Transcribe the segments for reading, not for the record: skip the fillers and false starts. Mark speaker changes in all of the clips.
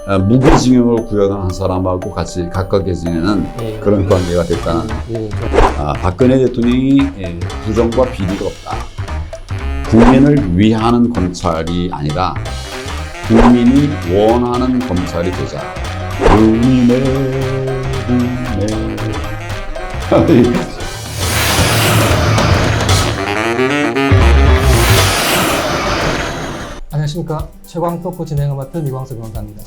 Speaker 1: 무기징역을 구형한 사람하고 같이 가깝게 지내는 그런 관계가 됐다는. 박근혜 대통령이 부정과 비리가 없다. 국민을 위하는 검찰이 아니라 국민이 원하는 검찰이 되자.
Speaker 2: 안녕하십니까. 최광 토크 진행을 맡은 이광수 변호사입니다.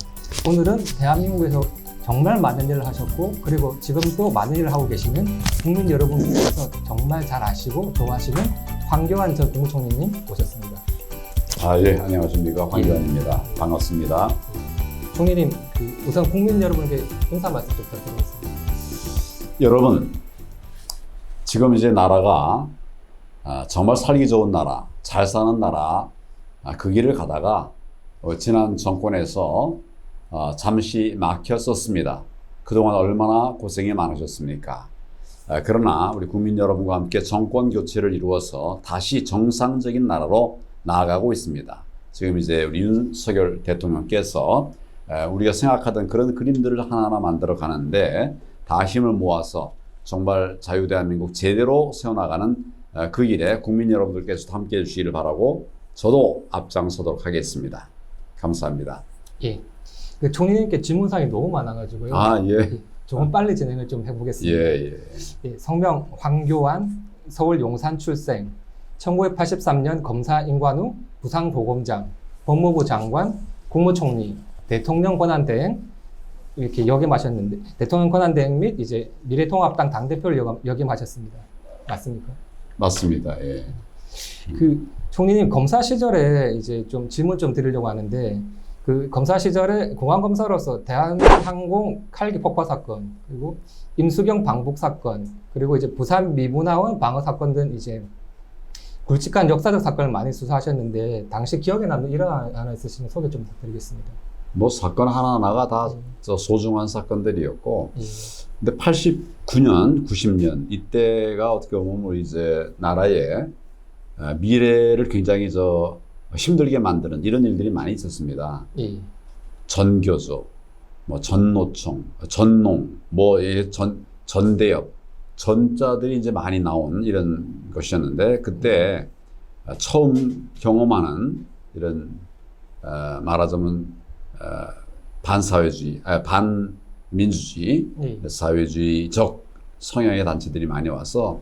Speaker 2: 오늘은 대한민국에서 정말 많은 일을 하셨고 그리고 지금도 많은 일을 하고 계시는 국민 여러분께서 정말 잘 아시고 좋아하시는 황교안 전 국무총리님 모셨습니다.
Speaker 1: 예, 안녕하십니까. 황교안입니다. 반갑습니다.
Speaker 2: 총리님, 우선 국민 여러분에게 인사 말씀 좀 부탁드리겠습니다.
Speaker 1: 여러분, 지금 이제 나라가 정말 살기 좋은 나라, 잘 사는 나라, 그 길을 가다가 지난 정권에서 잠시 막혔었습니다. 그동안 얼마나 고생이 많으셨습니까? 그러나 우리 국민 여러분과 함께 정권 교체를 이루어서 다시 정상적인 나라로 나아가고 있습니다. 지금 이제 우리 윤석열 대통령께서 우리가 생각하던 그런 그림들을 하나하나 만들어 가는데 다 힘을 모아서 정말 자유대한민국 제대로 세워나가는 그 길에 국민 여러분들께서도 함께 해주시기를 바라고 저도 앞장서도록 하겠습니다. 감사합니다.
Speaker 2: 예. 총리님께 질문사항이 너무 많아가지고요.
Speaker 1: 예.
Speaker 2: 조금 빨리 진행을 좀 해보겠습니다.
Speaker 1: 예.
Speaker 2: 성명 황교안, 서울 용산 출생, 1983년 검사 임관 후 부상보검장, 법무부 장관, 국무총리, 대통령 권한대행 이렇게 역임하셨는데 대통령 권한대행 및 이제 미래통합당 당대표를 역임하셨습니다. 맞습니까?
Speaker 1: 맞습니다. 예.
Speaker 2: 총리님 검사 시절에 이제 좀 질문 좀 드리려고 하는데 검사 시절에 공안검사로서 대한항공 칼기 폭파 사건, 그리고 임수경 방북 사건, 그리고 이제 부산 미문화원 방어 사건 등 이제 굵직한 역사적 사건을 많이 수사하셨는데 당시 기억에 남는 일화 하나 있으시면 소개 좀 부탁드리겠습니다.
Speaker 1: 사건 하나하나가 다 소중한 사건들이었고, 근데 89년, 90년 이때가 어떻게 보면 이제 나라의 미래를 굉장히 힘들게 만드는 이런 일들이 많이 있었습니다. 전교조, 전노총, 전농, 전대협, 전자들이 이제 많이 나온 이런 것이었는데 그때 처음 경험하는 이런 말하자면 반사회주의, 반민주주의, 사회주의적 성향의 단체들이 많이 와서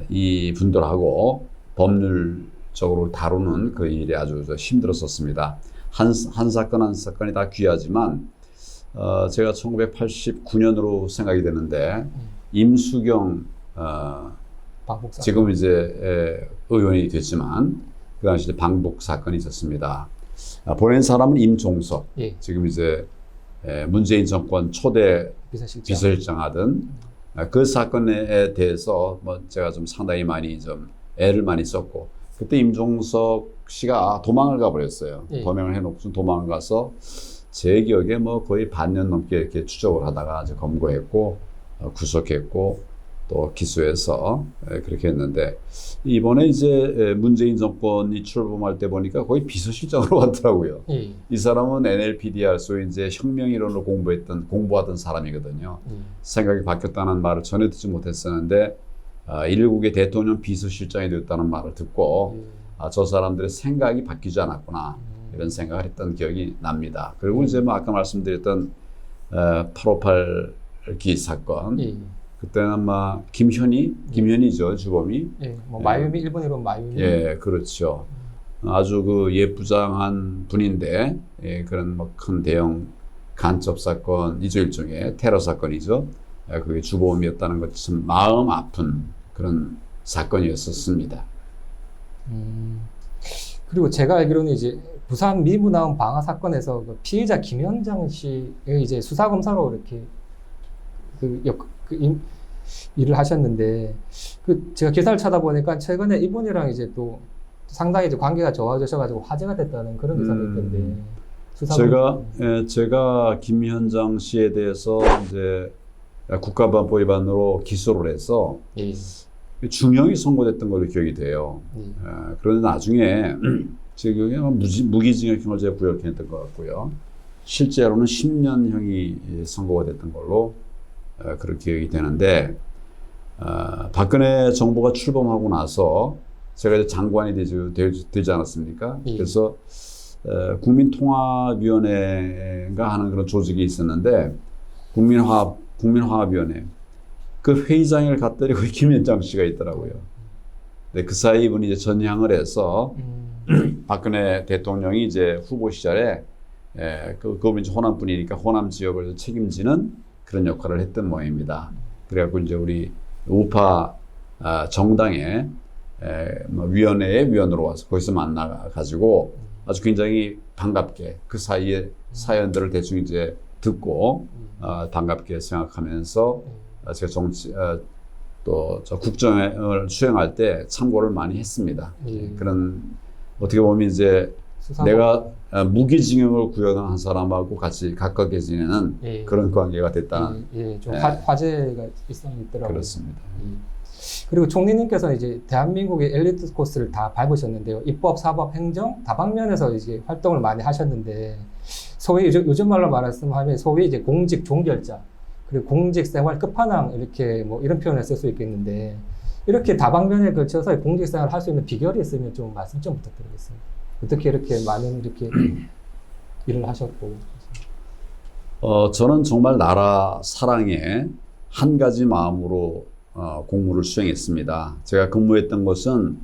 Speaker 1: 이 분들하고 법률적으로 다루는 그 일이 아주 힘들었었습니다. 한 사건 한 사건이 다 귀하지만 제가 1989년으로 생각이 되는데 임수경 지금 이제 의원이 됐지만 그 당시 방북 사건이 있었습니다. 보낸 사람은 임종석, 지금 이제 문재인 정권 초대 비서실장 하던 그 사건에 대해서 제가 좀 상당히 많이 애를 많이 썼고 그때 임종석 씨가 도망을 가버렸어요. 범행을 해놓고 도망을 가서 제 기억에 거의 반년 넘게 이렇게 추적을 하다가 이제 검거했고 구속했고 또 기소해서 그렇게 했는데 이번에 이제 문재인 정권이 출범할 때 보니까 거의 비서실장으로 왔더라고요. 이 사람은 NLPDR 소위 이제 혁명이론을 공부하던 사람이거든요. 생각이 바뀌었다는 말을 전혀 듣지 못했었는데 일국의 대통령 비서실장이 되었다는 말을 듣고 저 사람들의 생각이 바뀌지 않았구나 이런 생각을 했던 기억이 납니다. 그리고 이제 아까 말씀드렸던 8.58기 사건 그때는 김현희죠 주범이.
Speaker 2: 마유미 일본 이름 마유미.
Speaker 1: 그렇죠. 아주 예부장한 분인데 그런 큰 대형 간첩 사건이죠, 일종의 테러 사건이죠. 그게 주범이었다는 것이 참 마음 아픈 그런 사건이었었습니다.
Speaker 2: 그리고 제가 알기로는 이제 부산 미문화원 방화 사건에서 피해자 김현장 씨의 이제 수사 검사로 이렇게 일을 하셨는데 제가 기사를 찾아보니까 최근에 이분이랑 이제 또 상당히 이제 관계가 좋아지셔가지고 화제가 됐다는 그런 기사도 있던데.
Speaker 1: 제가 김현장 씨에 대해서 이제 국가보안법 위반으로 기소를 해서 중형이 선고됐던 걸로 기억이 돼요. 그런데 나중에 제 기억에 무기징역형을 제가 구형했던 것 같고요. 실제로는 10년형이 선고가 됐던 걸로 그렇게 기억이 되는데, 박근혜 정부가 출범하고 나서 제가 이제 장관이 되지 않았습니까?
Speaker 2: 예.
Speaker 1: 그래서 국민통합위원회가 하는 그런 조직이 있었는데, 국민화합위원회. 그 회의장을 갔더니 거기 김현장 씨가 있더라고요. 근데 그 사이 이분이 이제 전향을 해서 박근혜 대통령이 이제 후보 시절에 그분이 이제 호남 분이니까 호남 지역을 책임지는 그런 역할을 했던 모양입니다. 그래갖고 이제 우리 우파 정당의 뭐 위원회의 위원으로 와서 거기서 만나가지고 아주 굉장히 반갑게 그 사이에 사연들을 대충 이제 듣고 반갑게 생각하면서 제가 또 저 국정을 수행할 때 참고를 많이 했습니다. 그런 어떻게 보면 이제 내가 무기징역을 구형한 사람하고 같이 가깝게 지내는 그런 관계가 됐다는.
Speaker 2: 좀 화제가 있더라고요.
Speaker 1: 그렇습니다.
Speaker 2: 그리고 총리님께서 이제 대한민국의 엘리트 코스를 다 밟으셨는데요. 입법, 사법, 행정 다방면에서 이제 활동을 많이 하셨는데, 소위 요즘 말로 말씀하면 소위 이제 공직 종결자, 그리고 공직 생활 끝판왕 이렇게 뭐 이런 표현을 쓸 수 있겠는데, 이렇게 다방면에 걸쳐서 공직 생활을 할 수 있는 비결이 있으면 좀 말씀 좀 부탁드리겠습니다. 어떻게 이렇게 많은 이렇게 일을 하셨고?
Speaker 1: 저는 정말 나라 사랑에 한 가지 마음으로 공무를 수행했습니다. 제가 근무했던 곳은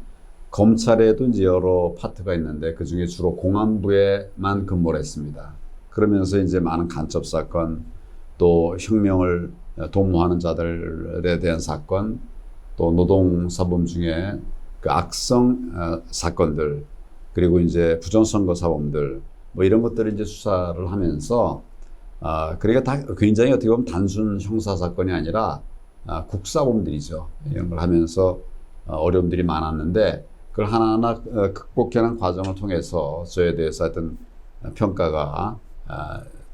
Speaker 1: 검찰에도 이제 여러 파트가 있는데 그 중에 주로 공안부에만 근무를 했습니다. 그러면서 이제 많은 간첩 사건, 또 혁명을 도모하는 자들에 대한 사건, 또 노동사범 중에 그 악성 사건들, 그리고 이제 부정선거 사범들, 뭐 이런 것들을 이제 수사를 하면서 그러니까 다 굉장히 어떻게 보면 단순 형사 사건이 아니라 국사범들이죠. 이런 걸 하면서 어려움들이 많았는데 그걸 하나하나 극복해내는 과정을 통해서 저에 대해서 하여튼 평가가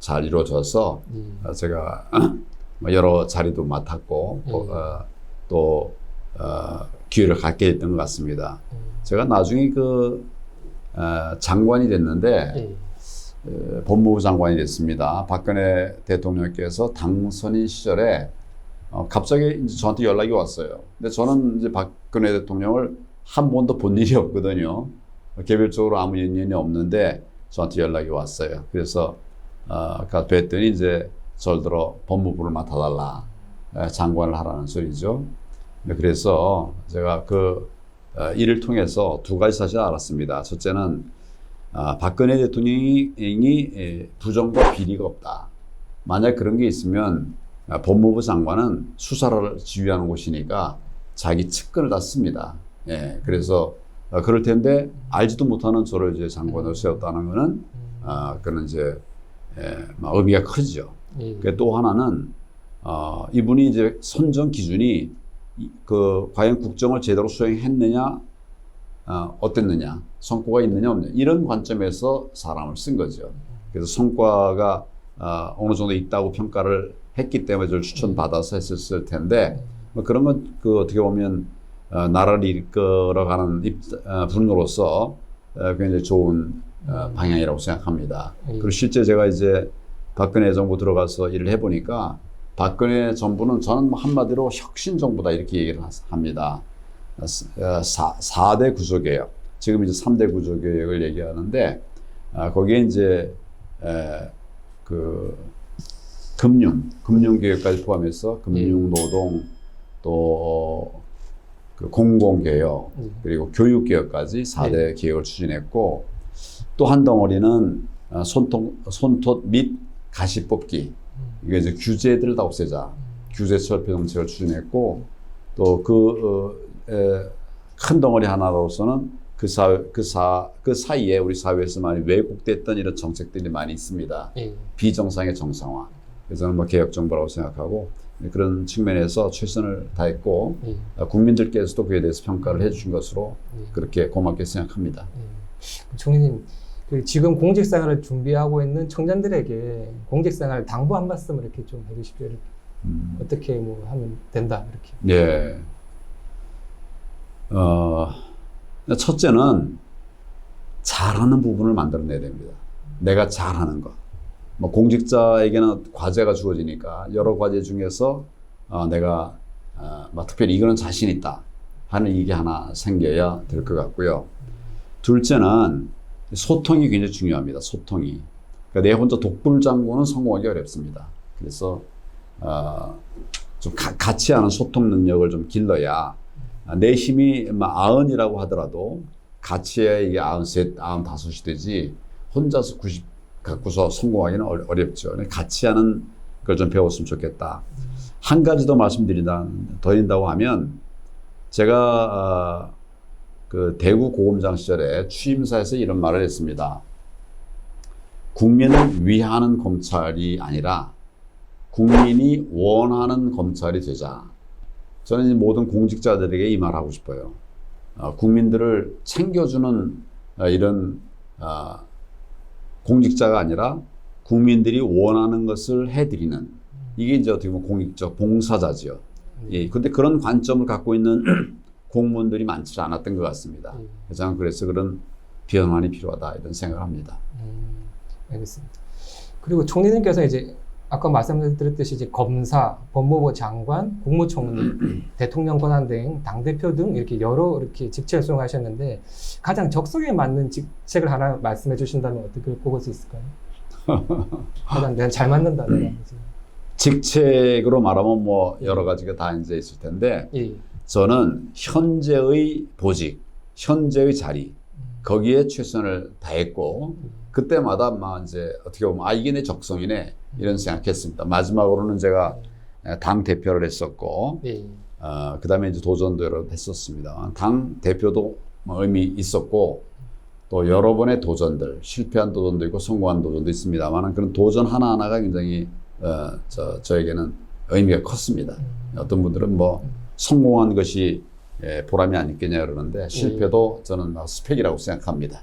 Speaker 1: 잘 이루어져서 제가 여러 자리도 맡았고 또 기회를 갖게 됐던 것 같습니다. 제가 나중에 장관이 됐는데 법무부 장관이 됐습니다. 박근혜 대통령께서 당선인 시절에 갑자기 이제 저한테 연락이 왔어요. 근데 저는 이제 박근혜 대통령을 한 번도 본 일이 없거든요. 개별적으로 아무 인연이 없는데 저한테 연락이 왔어요. 그래서 뵀더니 이제 저를 들어 법무부를 맡아달라, 장관을 하라는 소리죠. 그래서 제가 그 일을 통해서 두 가지 사실을 알았습니다. 첫째는 박근혜 대통령이 부정과 비리가 없다. 만약 그런 게 있으면 법무부 장관은 수사를 지휘하는 곳이니까 자기 측근을 다 씁니다. 그래서 그럴 텐데 알지도 못하는 저를 이제 장관으로 세웠다는 거는 그는 이제 의미가 크죠. 또 하나는 이분이 이제 선정 기준이 과연 국정을 제대로 수행했느냐, 어땠느냐, 성과가 있느냐 없느냐 이런 관점에서 사람을 쓴 거죠. 그래서 성과가 어느 정도 있다고 평가를 했기 때문에 저를 추천받아서 했었을 텐데 그런 건 어떻게 보면 나라를 이끌어가는 분으로서 굉장히 좋은 방향이라고 생각합니다. 그리고 실제 제가 이제 박근혜 정부 들어가서 일을 해보니까 박근혜 정부는 저는 한마디로 혁신 정부다 이렇게 얘기를 합니다. 4대 구조개혁, 지금 이제 3대 구조개혁을 얘기하는데 거기에 이제 금융개혁까지 포함해서 금융, 노동, 또 그 공공개혁, 그리고 교육개혁까지 4대 개혁을 추진했고 또 한 덩어리는 손톱 및 가시 뽑기, 이게 이제 규제들을 다 없애자, 규제 철폐 정책을 추진했고 또 큰 덩어리 하나로서는 그 사이에 우리 사회에서 많이 왜곡됐던 이런 정책들이 많이 있습니다. 비정상의 정상화. 그래서 저는 뭐 개혁 정부라고 생각하고 그런 측면에서 최선을 다했고 국민들께서도 그에 대해서 평가를 해주신 것으로 그렇게 고맙게 생각합니다.
Speaker 2: 총리님, 지금 공직생활을 준비하고 있는 청년들에게 공직생활 당부 한 말씀을 이렇게 좀 해주십시오. 이렇게. 어떻게 뭐 하면 된다 이렇게.
Speaker 1: 네. 첫째는 잘하는 부분을 만들어내야 됩니다. 내가 잘하는 것. 뭐 공직자에게는 과제가 주어지니까 여러 과제 중에서 내가 뭐 특별히 이거는 자신 있다 하는 이게 하나 생겨야 될 것 같고요. 둘째는 소통이 굉장히 중요합니다. 소통이. 그러니까 내 혼자 독불장군은 성공하기 어렵습니다. 그래서 좀 같이 하는 소통 능력을 좀 길러야 내 힘이 90이라고 하더라도 같이 해야 이게 93, 95이 되지 혼자서 90 갖고서 성공하기는 어렵죠. 같이 하는 걸 좀 배웠으면 좋겠다. 한 가지 더 드린다고 하면 제가 그 대구 고검장 시절에 취임사에서 이런 말을 했습니다. 국민을 위하는 검찰이 아니라 국민이 원하는 검찰이 되자. 저는 이제 모든 공직자들에게 이 말 하고 싶어요. 국민들을 챙겨주는 이런 공직자가 아니라 국민들이 원하는 것을 해드리는 이게 이제 어떻게 보면 공익적 봉사자지요. 예, 근데 그런 관점을 갖고 있는 공무원들이 많지 않았던 것 같습니다. 그래서 그런 변환이 필요하다 이런 생각을 합니다.
Speaker 2: 알겠습니다. 그리고 총리님께서 이제 아까 말씀드렸듯이 이제 검사, 법무부 장관, 국무총리, 대통령 권한 등 당대표 등 이렇게 여러 이렇게 직책을 수행하셨는데 가장 적성에 맞는 직책을 하나 말씀해 주신다면 어떻게 꼽을 수 있을까요? 가장 내가 잘 맞는다. 내가.
Speaker 1: 직책으로 말하면 뭐 여러 가지가 다 이제 있을 텐데
Speaker 2: 예.
Speaker 1: 저는 현재의 보직, 현재의 자리 거기에 최선을 다했고 그때마다 막 이제 어떻게 보면 이게 내 적성이네 이런 생각했습니다. 마지막으로는 제가 당 대표를 했었고
Speaker 2: 예.
Speaker 1: 그다음에 이제 도전도 여러 번 했었습니다. 당 대표도 의미 있었고 또 여러 번의 도전들 실패한 도전도 있고 성공한 도전도 있습니다만 그런 도전 하나하나가 굉장히 저에게는 의미가 컸습니다. 어떤 분들은 뭐 성공한 것이 보람이 아니겠냐 그러는데 실패도 저는 스펙이라고 생각합니다.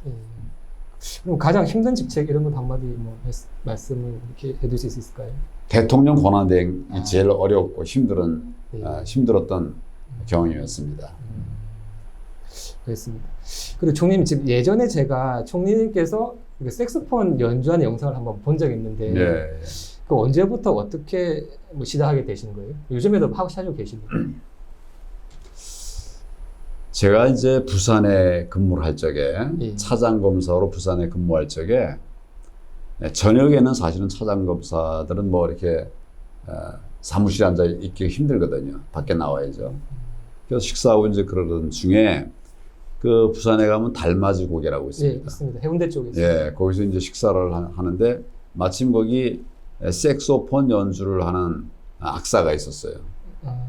Speaker 2: 그럼 가장 힘든 직책 이런 것 한마디 뭐 말씀을 이렇게 해주실 수 있을까요?
Speaker 1: 대통령 권한대행이 제일 어렵고 힘들었던 경험이었습니다.
Speaker 2: 그렇습니다. 그리고 총리님 지금 예전에 제가 총리님께서 색소폰 연주하는 영상을 한번 본 적이 있는데
Speaker 1: 네.
Speaker 2: 그 언제부터 어떻게 뭐 시작하게 되신 거예요? 요즘에도 하고 계십니까?
Speaker 1: 제가 이제 부산에 근무를 할 적에
Speaker 2: 예.
Speaker 1: 차장검사로 부산에 근무할 적에 저녁에는 사실은 차장검사들은 뭐 이렇게 사무실에 앉아 있기 힘들거든요. 밖에 나와야죠. 그래서 식사하고 이제 그러던 중에 그 부산에 가면 달맞이 고개라고 있습니다.
Speaker 2: 예, 있습니다. 해운대 쪽에 있습니다.
Speaker 1: 예, 거기서 이제 식사를 하는데 마침 색소폰 연주를 하는 악사가 있었어요.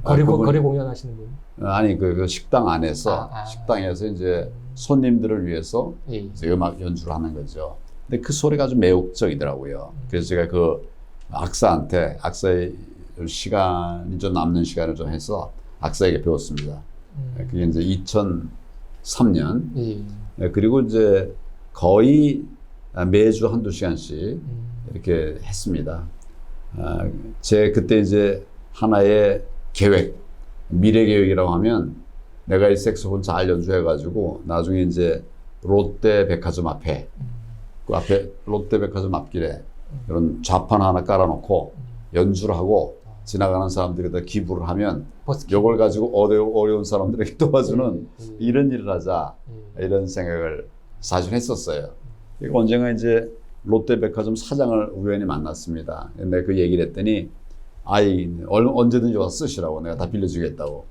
Speaker 2: 거리 공연하시는 분?
Speaker 1: 아니 그 식당 안에서 식당에서 이제 손님들을 위해서
Speaker 2: 예.
Speaker 1: 이제 음악 연주를 하는 거죠. 근데 그 소리가 아주 매혹적이더라고요. 그래서 제가 그 악사한테 악사의 시간이 좀 남는 시간을 좀 해서 악사에게 배웠습니다. 그게 이제 2003년.
Speaker 2: 예.
Speaker 1: 그리고 이제 거의 매주 한두 시간씩 이렇게 했습니다. 제 그때 이제 하나의 계획, 미래 계획이라고 하면 내가 이 색소폰 잘 연주해가지고 나중에 이제 롯데 백화점 앞에 그 앞에 롯데 백화점 앞길에 이런 좌판 하나 깔아놓고 연주를 하고 지나가는 사람들에다 기부를 하면 이걸 가지고 어려운 사람들에게 도와주는 이런 일을 하자 이런 생각을 사실 했었어요. 언젠가 이제 롯데 백화점 사장을 우연히 만났습니다. 근데 그 얘기를 했더니 언제든지 와서 쓰시라고 내가 다 빌려주겠다고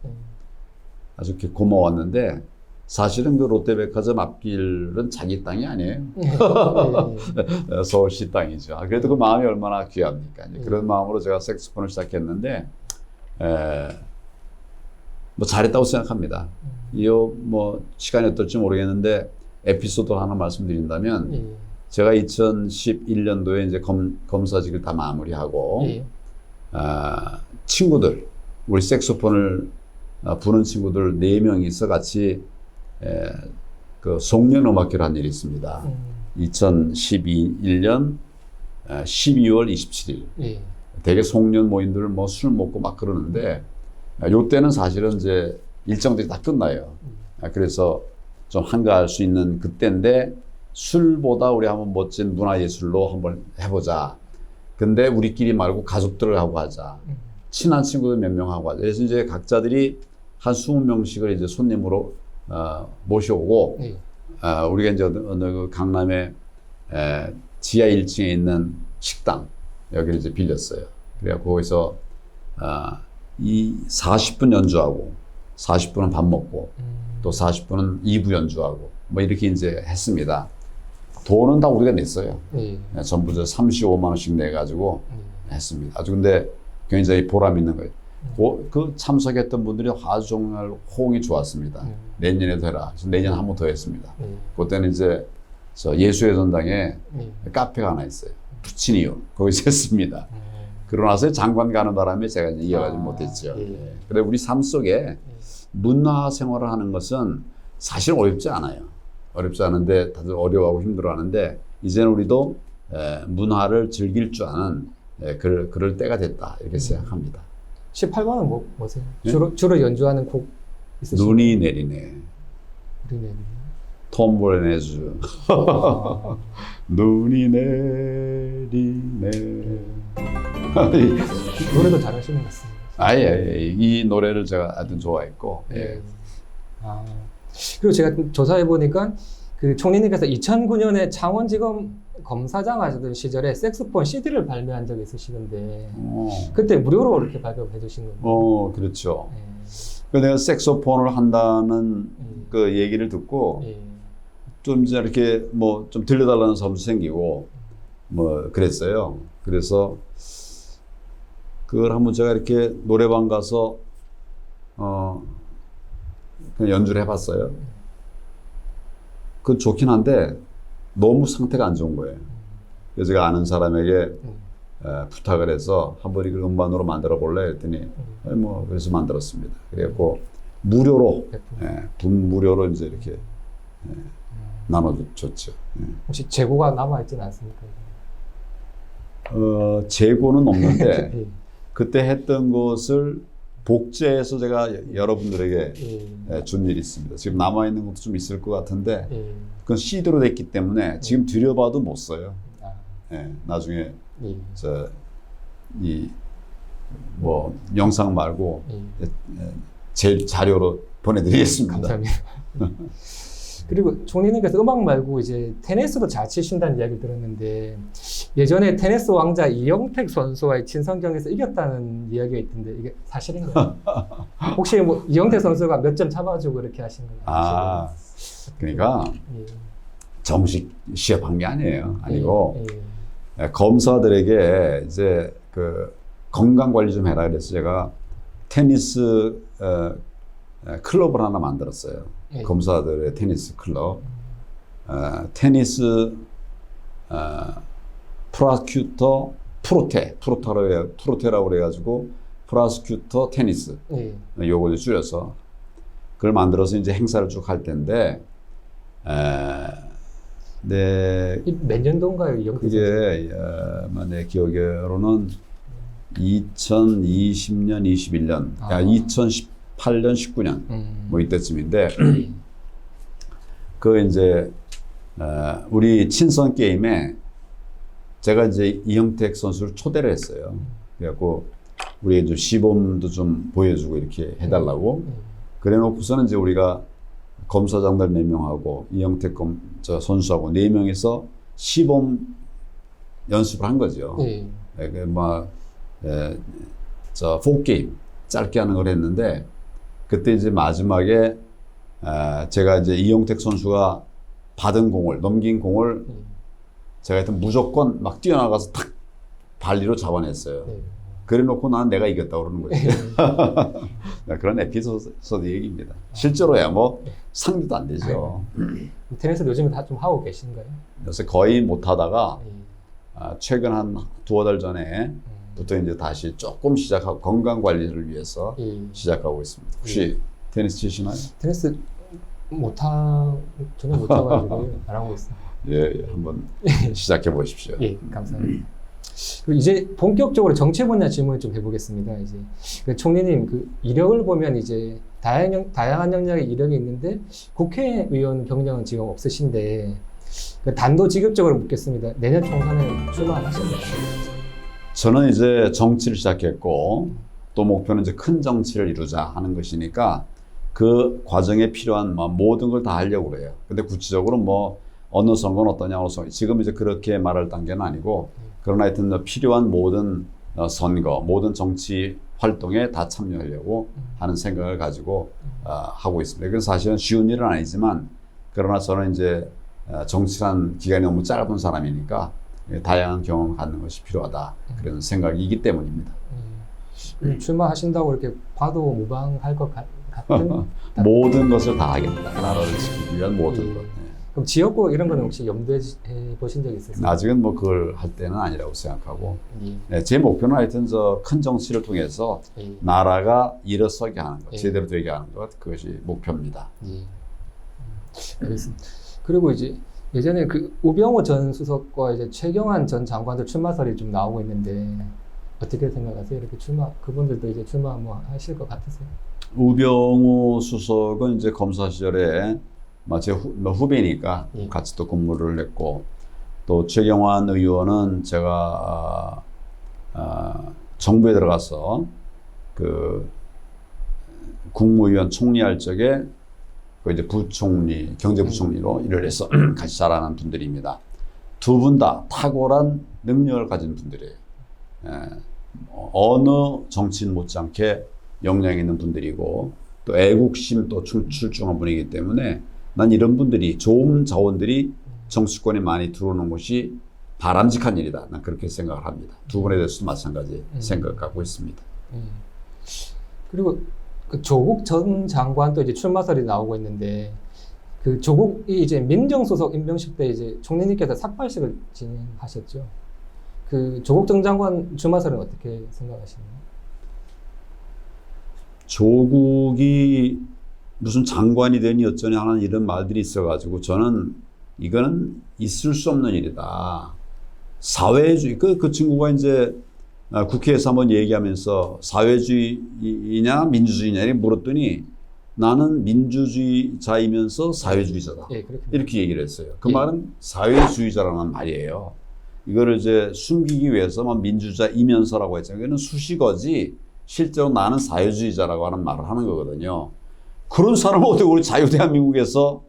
Speaker 1: 아주 이렇게 고마웠는데 사실은 그 롯데백화점 앞길은 자기 땅이 아니에요. 서울시 땅이죠. 그래도 그 마음이 얼마나 귀합니까. 그런 마음으로 제가 색소폰을 시작했는데 뭐 잘했다고 생각합니다. 뭐 시간이 어떨지 모르겠는데 에피소드 하나 말씀드린다면 제가 2011년도에 이제 검사직을 다 마무리하고 친구들, 우리 색소폰을 부는 친구들 4명이서 같이 그 송년음악회를 한 일이 있습니다. 2011년 12월 27일. 되게 송년 모임들 뭐 술 먹고 막 그러는데 요때는 사실은 이제 일정들이 다 끝나요. 그래서 좀 한가할 수 있는 그때인데 술보다 우리 한번 멋진 문화예술로 한번 해보자. 근데 우리끼리 말고 가족들하고 하자. 친한 친구들 몇 명하고 하자. 그래서 이제 각자들이 한 20명씩을 이제 손님으로 모셔오고
Speaker 2: 네.
Speaker 1: 우리가 이제 어느 그 강남의 지하 1층에 있는 식당 여기를 이제 빌렸어요. 그래갖고 거기서 이 40분 연주하고 40분은 밥 먹고 또 40분은 2부 연주하고 뭐 이렇게 이제 했습니다. 돈은 다 우리가 냈어요.
Speaker 2: 네.
Speaker 1: 전부 35만 원씩 내가지고 했습니다. 아주 근데 굉장히 보람 있는 거예요. 그 참석했던 분들이 아주 정말 호응이 좋았습니다. 내년에도 해라. 그래서 내년 한 번 더 했습니다. 그때는 이제 저 예수의 전당에 카페가 하나 있어요. 푸치니요. 거기서 했습니다. 그러고 나서 장관 가는 바람에 제가 이제 이어가지 못했죠. 그래 우리 삶 속에 문화 생활을 하는 것은 사실 어렵지 않아요. 어렵지 않은데 다들 어려워하고 힘들어하는데 이제는 우리도 문화를 즐길 줄 아는 그럴 때가 됐다 이렇게 생각합니다.
Speaker 2: 18번은 뭐세요?
Speaker 1: 네?
Speaker 2: 주로 연주하는 곡 있으신가요?
Speaker 1: 눈이 내리네.
Speaker 2: 눈이 내리네.
Speaker 1: 톰 보레네즈.
Speaker 2: 아,
Speaker 1: 눈이 내리네.
Speaker 2: 노래도 잘하시는 것 같습니다.
Speaker 1: 아예 이 노래를 제가 하여튼 좋아했고. 예.
Speaker 2: 아, 그리고 제가 조사해 보니까 그 총리님께서 2009년에 창원지검 검사장 하시던 시절에 색소폰 CD를 발매한 적이 있으시던데 그때 무료로 이렇게 발표해 주신 거예요.
Speaker 1: 그렇죠.
Speaker 2: 네.
Speaker 1: 그 내가 색소폰을 한다는 그 얘기를 듣고 좀 이제 이렇게 뭐 좀 들려달라는 사람도 생기고 뭐 그랬어요. 그래서 그걸 한번 제가 이렇게 노래방 가서 그냥 연주를 해봤어요. 그건 좋긴 한데 너무 상태가 안 좋은 거예요. 그래서 제가 아는 사람에게 부탁을 해서 한번 이걸 음반으로 만들어 볼래 했더니 뭐 그래서 만들었습니다. 그래갖고 무료로 무료로 이제 이렇게 나눠줬죠.
Speaker 2: 혹시 재고가 남아 있지는 않습니까?
Speaker 1: 재고는 없는데
Speaker 2: 예.
Speaker 1: 그때 했던 것을 복제해서 제가 여러분들에게 준 일이 있습니다. 지금 남아있는 것도 좀 있을 것 같은데 그건 CD로 됐기 때문에 지금 들여봐도 못 써요. 나중에 뭐 영상 말고 제 자료로 보내드리겠습니다.
Speaker 2: 감사합니다. 그리고 총리님께서 음악 말고 이제 테니스도 잘 치신다는 이야기를 들었는데 예전에 테니스 왕자 이영택 선수와의 친선경에서 이겼다는 이야기가 있던데 이게 사실인가요? 혹시 뭐 이영택 선수가 몇 점 잡아주고 이렇게 하신 건가요?
Speaker 1: 그러니까 정식 시합한 게 아니고 검사들에게 이제 그 건강 관리 좀 해라 그래서 제가 테니스 클럽을 하나 만들었어요. 검사들의 테니스 클럽. 테니스 프로큐터 프로테라고 그래가지고 프로스큐터 테니스. 요거를 줄여서 그걸 만들어서 이제 행사를 쭉 할 텐데
Speaker 2: 몇 년도인가요?
Speaker 1: 그게 내 기억으로는 2020년, 21년, 2018년, 19년 뭐 이때쯤인데 그 이제 우리 친선 게임에 제가 이제 이영택 선수를 초대를 했어요. 그래갖고 우리 좀 시범도 좀 보여주고 이렇게 해달라고 그래놓고서는 이제 우리가 검사장들 4명하고 이영택 선수하고 4명이서 시범 연습을 한 거죠. 저 4게임 짧게 하는 걸 했는데 그때 이제 마지막에 제가 이제 이영택 선수가 받은 공을 넘긴 공을 제가 하여튼 무조건 막 뛰어나가서 탁 발리로 잡아냈어요. 그래놓고 난 내가 이겼다고 그러는 거죠. 그런 에피소드 얘기입니다. 실제로야 뭐 상대도 안 되죠.
Speaker 2: 테니스 요즘에 다 좀 하고 계신가요?
Speaker 1: 요새 거의 못 하다가 최근 한 2-3달 전에부터 이제 다시 조금 시작하고 건강 관리를 위해서 시작하고 있습니다. 혹시 테니스 치시나요?
Speaker 2: 테니스 전혀 못해가지고 안 하고 있습니다.
Speaker 1: 한번 시작해 보십시오.
Speaker 2: 감사합니다. 그리고 이제 본격적으로 정치 분야 질문을 좀 해보겠습니다. 이제 총리님 그 이력을 보면 이제 다양한 영역의 이력이 있는데 국회의원 경력은 지금 없으신데 단도직입적으로 묻겠습니다. 내년 총선에 출마하실까요?
Speaker 1: 저는 이제 정치를 시작했고 또 목표는 이제 큰 정치를 이루자 하는 것이니까 그 과정에 필요한 뭐 모든 걸 다 하려고 그래요. 근데 구체적으로 뭐 어느 선거는 어떠냐, 어느 선거 지금 이제 그렇게 말할 단계는 아니고 그러나 하여튼 필요한 모든 선거, 모든 정치 활동에 다 참여하려고 하는 생각을 가지고 하고 있습니다. 이건 사실은 쉬운 일은 아니지만 그러나 저는 이제 정치란 기간이 너무 짧은 사람이니까 다양한 경험을 갖는 것이 필요하다 그런 생각이기 때문입니다.
Speaker 2: 출마하신다고 이렇게 봐도 무방할 것 같은
Speaker 1: 모든 것을 다 하겠다. 나라를 지키기 위한 모든 것.
Speaker 2: 그럼 지역구 이런 거는 혹시 염두해 보신 적 있으세요?
Speaker 1: 아직은 뭐 그걸 할 때는 아니라고 생각하고 제 목표는 하여튼 저 큰 정치를 통해서 나라가 일어서게 하는 것, 제대로 되게 하는 것, 그것이 목표입니다.
Speaker 2: 알겠습니다. 그리고 이제 예전에 그 우병우 전 수석과 이제 최경환 전 장관들 출마설이 좀 나오고 있는데 어떻게 생각하세요? 이렇게 그분들도 이제 출마 뭐 하실 것 같으세요?
Speaker 1: 우병우 수석은 이제 검사 시절에 제 후배니까 같이 또 근무를 했고 또 최경환 의원은 제가 정부에 들어가서 그 국무위원 총리할 적에 그 이제 부총리, 경제부총리로 일을 해서 같이 자라난 분들입니다. 두 분 다 탁월한 능력을 가진 분들이에요. 어느 정치인 못지않게 역량 있는 분들이고 또 애국심 또 출중한 분이기 때문에 난 이런 분들이 좋은 자원들이 정치권에 많이 들어오는 것이 바람직한 일이다. 난 그렇게 생각을 합니다. 두 분에 대해서도 마찬가지 생각을 갖고 있습니다.
Speaker 2: 그리고 그 조국 전 장관도 이제 출마설이 나오고 있는데 그 조국이 이제 민정수석 임명식 때 이제 총리님께서 삭발식을 진행하셨죠. 그 조국 전 장관 출마설은 어떻게 생각하시나요?
Speaker 1: 조국이 무슨 장관이 되니 어쩌니 하는 이런 말들이 있어가지고 저는 이거는 있을 수 없는 일이다. 사회주의, 그 친구가 이제 국회에서 한번 얘기하면서 사회주의냐 민주주의냐 이렇게 물었더니 나는 민주주의자이면서 사회주의자다. 이렇게 얘기를 했어요. 그 말은 사회주의자라는 말이에요. 이거를 이제 숨기기 위해서 민주주의자이면서라고 했잖아요. 이거는 수식어지 실제로 나는 사회주의자라고 하는 말을 하는 거거든요. 그런 사람을 어떻게 우리 자유대한민국에서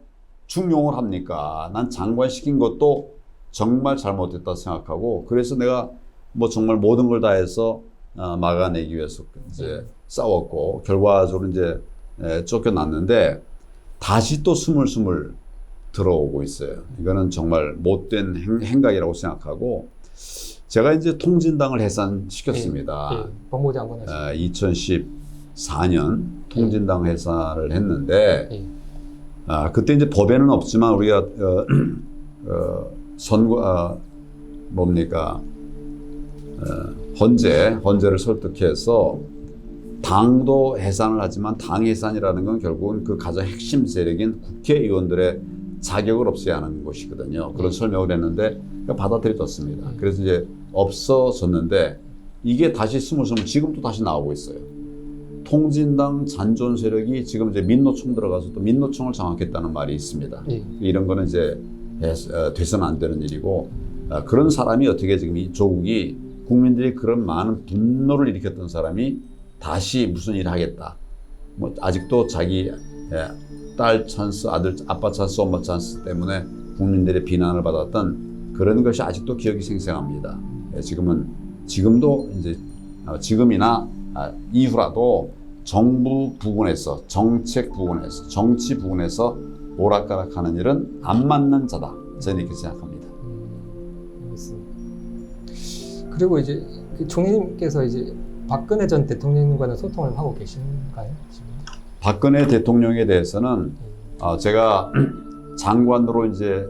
Speaker 1: 중용을 합니까? 난 장관 시킨 것도 정말 잘못했다 생각하고 그래서 내가 뭐 정말 모든 걸 다해서 막아내기 위해서 이제 싸웠고 결과적으로 이제 쫓겨났는데 다시 또 스물스물 들어오고 있어요. 이거는 정말 못된 행각이라고 생각하고 제가 이제 통진당을 해산시켰습니다.
Speaker 2: 법무장관
Speaker 1: 2014년 통진당 해산을 했는데 그때 이제 법에는 없지만 우리가 선거 헌재를 설득해서 당도 해산을 하지만 당 해산이라는 건 결국은 그 가장 핵심 세력인 국회의원들의 자격을 없애야 하는 것이거든요. 그런 설명을 했는데 받아들여졌습니다. 그래서 이제 없어졌는데 이게 다시 스물스물 지금도 다시 나오고 있어요. 통진당 잔존 세력이 지금 이제 민노총 들어가서 또 민노총을 장악했다는 말이 있습니다. 이런 거는 이제 돼서는 안 되는 일이고 그런 사람이 어떻게 지금 이 조국이 국민들이 그런 많은 분노를 일으켰던 사람이 다시 무슨 일을 하겠다. 뭐 아직도 자기 딸 찬스, 아빠 찬스, 엄마 찬스 때문에 국민들의 비난을 받았던 그런 것이 아직도 기억이 생생합니다. 지금도 이제 지금이나 이후라도 정부 부분에서 정책 부분에서 정치 부분에서 오락가락하는 일은 안 맞는 자다. 저는 이렇게 생각합니다.
Speaker 2: 알겠습니다. 그리고 이제 그 총리님께서 이제 박근혜 전 대통령님과는 소통을 하고 계신가요? 지금?
Speaker 1: 박근혜 대통령에 대해서는 제가 장관으로 이제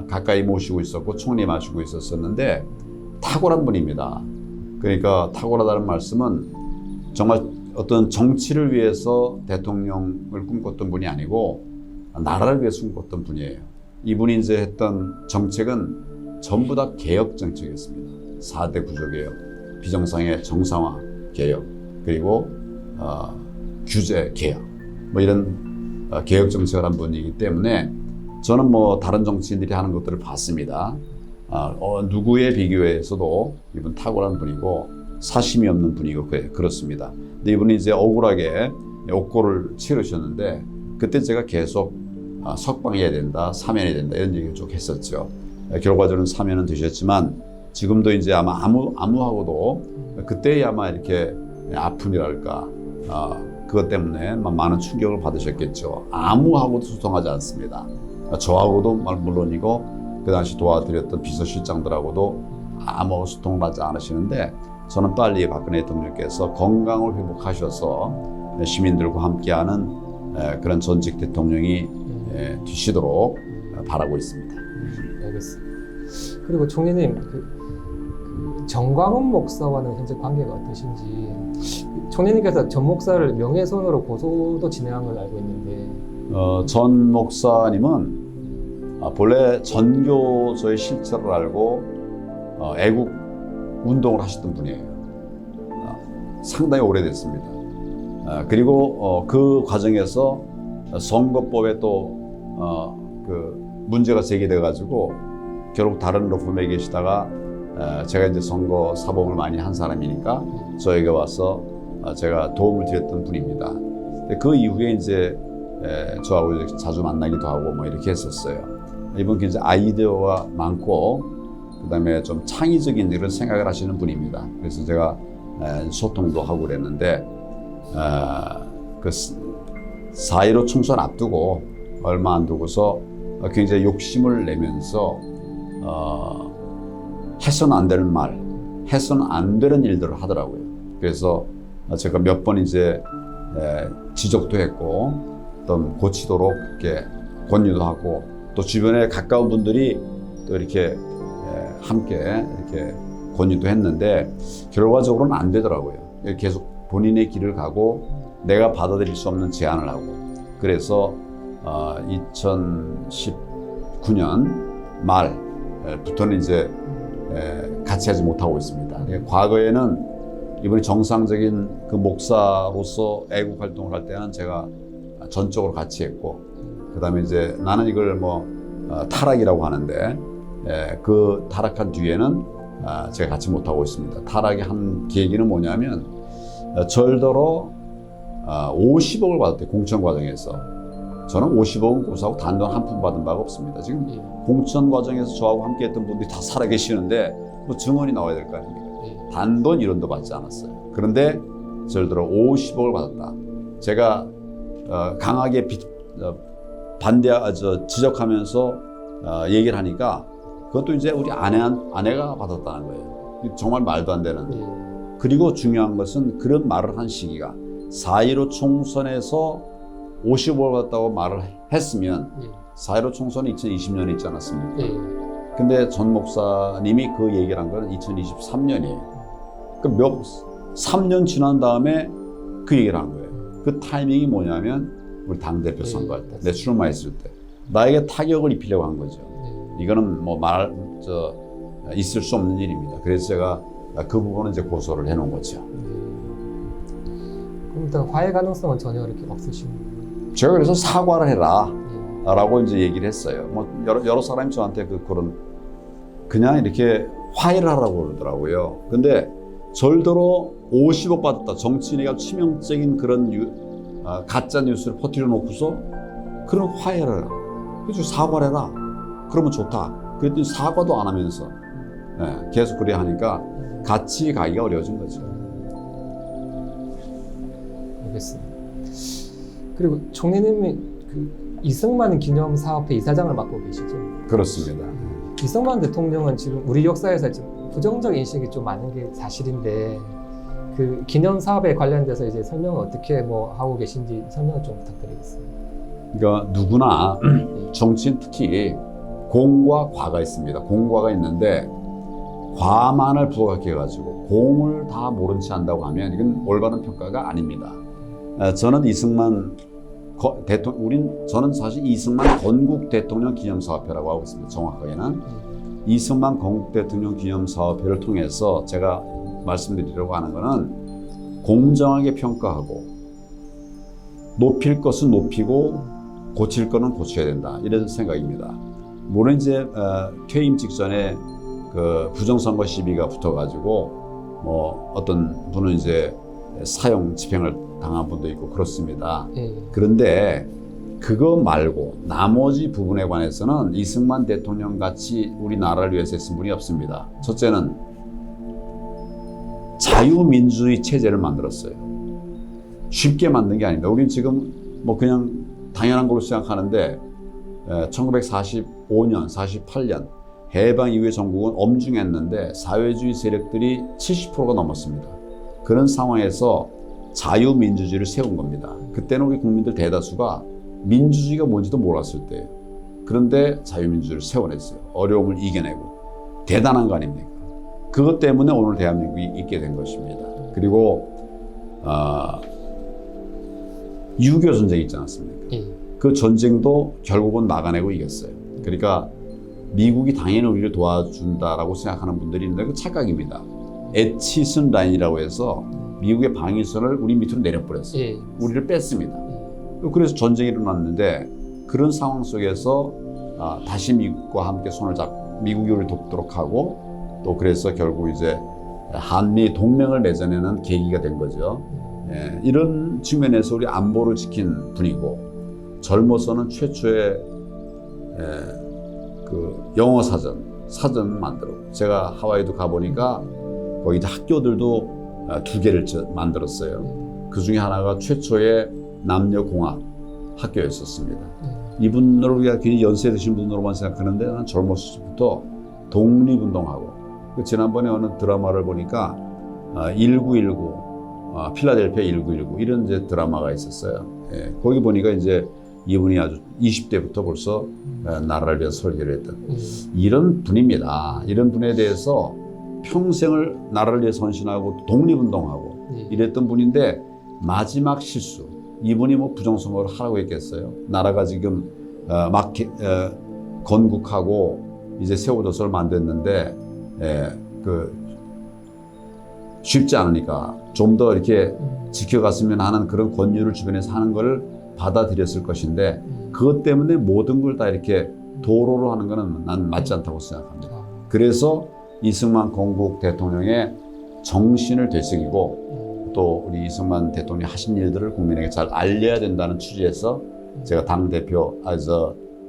Speaker 1: 가까이 모시고 있었고 총리 마시고 있었었는데 탁월한 분입니다. 그러니까 탁월하다는 말씀은 정말 어떤 정치를 위해서 대통령을 꿈꿨던 분이 아니고 나라를 위해서 꿈꿨던 분이에요. 이분이 이제 했던 정책은 전부 다 개혁 정책이었습니다. 4대 구조개혁, 비정상의 정상화 개혁, 그리고 규제 개혁, 뭐 이런 개혁 정책을 한 분이기 때문에 저는 뭐 다른 정치인들이 하는 것들을 봤습니다. 누구에 비교해서도 이분 탁월한 분이고 사심이 없는 분이고 그렇습니다. 근데 이분이 이제 억울하게 옥고를 치르셨는데 그때 제가 계속 석방해야 된다, 사면해야 된다 이런 얘기를 쭉 했었죠. 결과적으로는 사면은 되셨지만 지금도 이제 아마 아무하고도 그때 아마 이렇게 아픔이랄까 그것 때문에 많은 충격을 받으셨겠죠. 아무하고도 소통하지 않습니다. 저하고도 물론이고 그 당시 도와드렸던 비서실장들하고도 아무 소통을 하지 않으시는데 저는 빨리 박근혜 대통령께서 건강을 회복하셔서 시민들과 함께하는 그런 전직 대통령이 되시도록 바라고 있습니다.
Speaker 2: 알겠습니다. 그리고 총리님, 정광훈 목사와는 현재 관계가 어떠신지. 총리님께서 전 목사를 명예훼손으로 고소도 진행한 걸 알고 있는데.
Speaker 1: 전 목사님은 본래 전교조의 실체를 알고 애국 운동을 하셨던 분이에요. 상당히 오래됐습니다. 그리고 그 과정에서 선거법에 또 문제가 제기돼 가지고 결국 다른 로펌에 계시다가 제가 이제 선거 사범을 많이 한 사람이니까 저에게 와서 제가 도움을 드렸던 분입니다. 그 이후에 이제 저하고 자주 만나기도 하고 뭐 이렇게 했었어요. 이분 굉장히 아이디어가 많고 그다음에 좀 창의적인 이런 생각을 하시는 분입니다. 그래서 제가 소통도 하고 그랬는데 그 4.15 총선 앞두고 얼마 안 두고서 굉장히 욕심을 내면서 해서는 안 되는 말, 해서는 안 되는 일들을 하더라고요. 그래서 제가 몇 번 이제 지적도 했고 또 고치도록 이렇게 권유도 하고 또 주변에 가까운 분들이 또 이렇게 함께 이렇게 권유도 했는데 결과적으로는 안 되더라고요. 계속 본인의 길을 가고 내가 받아들일 수 없는 제안을 하고 그래서 2019년 말부터는 이제 같이 하지 못하고 있습니다. 과거에는 이번에 정상적인 그 목사로서 애국 활동을 할 때는 제가 전적으로 같이 했고 그 다음에 이제 나는 이걸 타락이라고 하는데 그 타락한 뒤에는 제가 같이 못하고 있습니다. 타락의 한 계기는 뭐냐면 절더러 50억을 받았대요. 공천 과정에서. 저는 50억은 고사하고 단돈 한 푼 받은 바가 없습니다. 지금 공천 과정에서 저하고 함께 했던 분들이 다 살아계시는데 뭐 증언이 나와야 될 거 아닙니까? 단돈 1원도 받지 않았어요. 그런데 절더러 50억을 받았다. 제가 강하게 지적하면서 얘기를 하니까 그것도 이제 우리 아내가 받았다는 거예요. 정말 말도 안 되는. 그리고 중요한 것은 그런 말을 한 시기가 4.15 총선에서 50억을 받았다고 말을 했으면 4.15 총선이 2020년에 있지 않았습니까? 근데 전 목사님이 그 얘기를 한 건 2023년이에요. 그 3년 지난 다음에 그 얘기를 한 거예요. 그 타이밍이 뭐냐면 우리 당대표 선거할 때, 내 출마했을 때 나에게 타격을 입히려고 한 거죠. 이거는 있을 수 없는 일입니다. 그래서 제가 그 부분은 이제 고소를 해놓은 거죠.
Speaker 2: 그럼 일단 화해 가능성은 전혀 이렇게 없으신?
Speaker 1: 제가 그래서 사과를 해라 라고 이제 얘기를 했어요. 여러 사람이 저한테 그냥 이렇게 화해를 하라고 그러더라고요. 근데 절대로 50억 받았다. 정치인에게 치명적인 그런 가짜 뉴스를 퍼뜨려 놓고서 그런 화해를 해라. 그래서 사과를 해라. 그러면 좋다. 그랬더니 사과도 안 하면서 계속 그래 하니까 같이 가기가 어려워진 거죠.
Speaker 2: 알겠습니다. 그리고 총리님이 이승만 기념사업회 이사장을 맡고 계시죠?
Speaker 1: 그렇습니다.
Speaker 2: 이승만 대통령은 지금 우리 역사에서 좀 부정적 인식이 좀 많은 게 사실인데 그 기념사업에 관련돼서 이제 설명을 어떻게 하고 계신지 설명을 좀 부탁드리겠습니다.
Speaker 1: 그러니까 누구나 정치인 특히 공과 과가 있습니다. 공과가 있는데 과만을 부각해가지고 공을 다 모른 채 한다고 하면 이건 올바른 평가가 아닙니다. 저는 저는 사실 이승만 건국 대통령 기념사업회라고 하고 있습니다. 정확하게는 이승만 건국 대통령 기념사업회를 통해서 제가 말씀드리려고 하는 것은 공정하게 평가하고 높일 것은 높이고 고칠 것은 고쳐야 된다. 이런 생각입니다. 물론 이제 퇴임 직전에 그 부정선거 시비가 붙어가지고 뭐 어떤 분은 이제 사형 집행을 당한 분도 있고 그렇습니다.
Speaker 2: 예.
Speaker 1: 그런데 그거 말고 나머지 부분에 관해서는 이승만 대통령 같이 우리나라를 위해서 했은 분이 없습니다. 첫째는 자유민주주의 체제를 만들었어요. 쉽게 만든 게 아닙니다. 우리는 지금 뭐 그냥 당연한 걸로 생각하는데 1945년, 48년 해방 이후에 전국은 엄중했는데 사회주의 세력들이 70%가 넘었습니다. 그런 상황에서 자유민주주의를 세운 겁니다. 그때는 우리 국민들 대다수가 민주주의가 뭔지도 몰랐을 때예요. 그런데 자유민주주의를 세워냈어요. 어려움을 이겨내고. 대단한 거 아닙니까? 그것 때문에 오늘 대한민국이 있게 된 것입니다. 그리고 6.25 전쟁이 있지 않았습니까? 그 전쟁도 결국은 막아내고 이겼어요. 그러니까 미국이 당연히 우리를 도와준다라고 생각하는 분들이 있는데 그 착각입니다. 애치슨 라인이라고 해서 미국의 방위선을 우리 밑으로 내려버렸어요.
Speaker 2: 예.
Speaker 1: 우리를 뺐습니다. 그래서 전쟁이 일어났는데 그런 상황 속에서 다시 미국과 함께 손을 잡고 미국이 우리를 돕도록 하고 또 그래서 결국 이제 한미 동맹을 맺어내는 계기가 된 거죠. 예, 이런 측면에서 우리 안보를 지킨 분이고 젊어서는 최초의 그 영어 사전 만들었고 제가 하와이도 가보니까 거기 학교들도 2개를 만들었어요. 그 중에 하나가 최초의 남녀공학 학교였었습니다. 이분으로 우리가 굉장히 연세 드신 분으로만 생각하는데 난 젊었을 때부터 독립운동하고 지난번에 어느 드라마를 보니까 1919 필라델피아 1919 이런 이제 드라마가 있었어요. 예, 거기 보니까 이제 이분이 아주 20대부터 벌써 나라를 위해서 설계를 했던 이런 분입니다. 이런 분에 대해서 평생을 나라를 위해서 헌신하고 독립운동하고 이랬던 분인데 마지막 실수 이분이 뭐 부정선거를 하라고 했겠어요. 나라가 지금 막 건국하고 이제 세워져서 만됐는데 그 쉽지 않으니까 좀 더 이렇게 지켜갔으면 하는 그런 권유를 주변에서 하는 걸 받아들였을 것인데 그것 때문에 모든 걸 다 이렇게 도로로 하는 거는 난 맞지 않다고 생각합니다. 그래서 이승만 건국 대통령의 정신을 되새기고 또 우리 이승만 대통령이 하신 일들을 국민에게 잘 알려야 된다는 취지에서 제가 당대표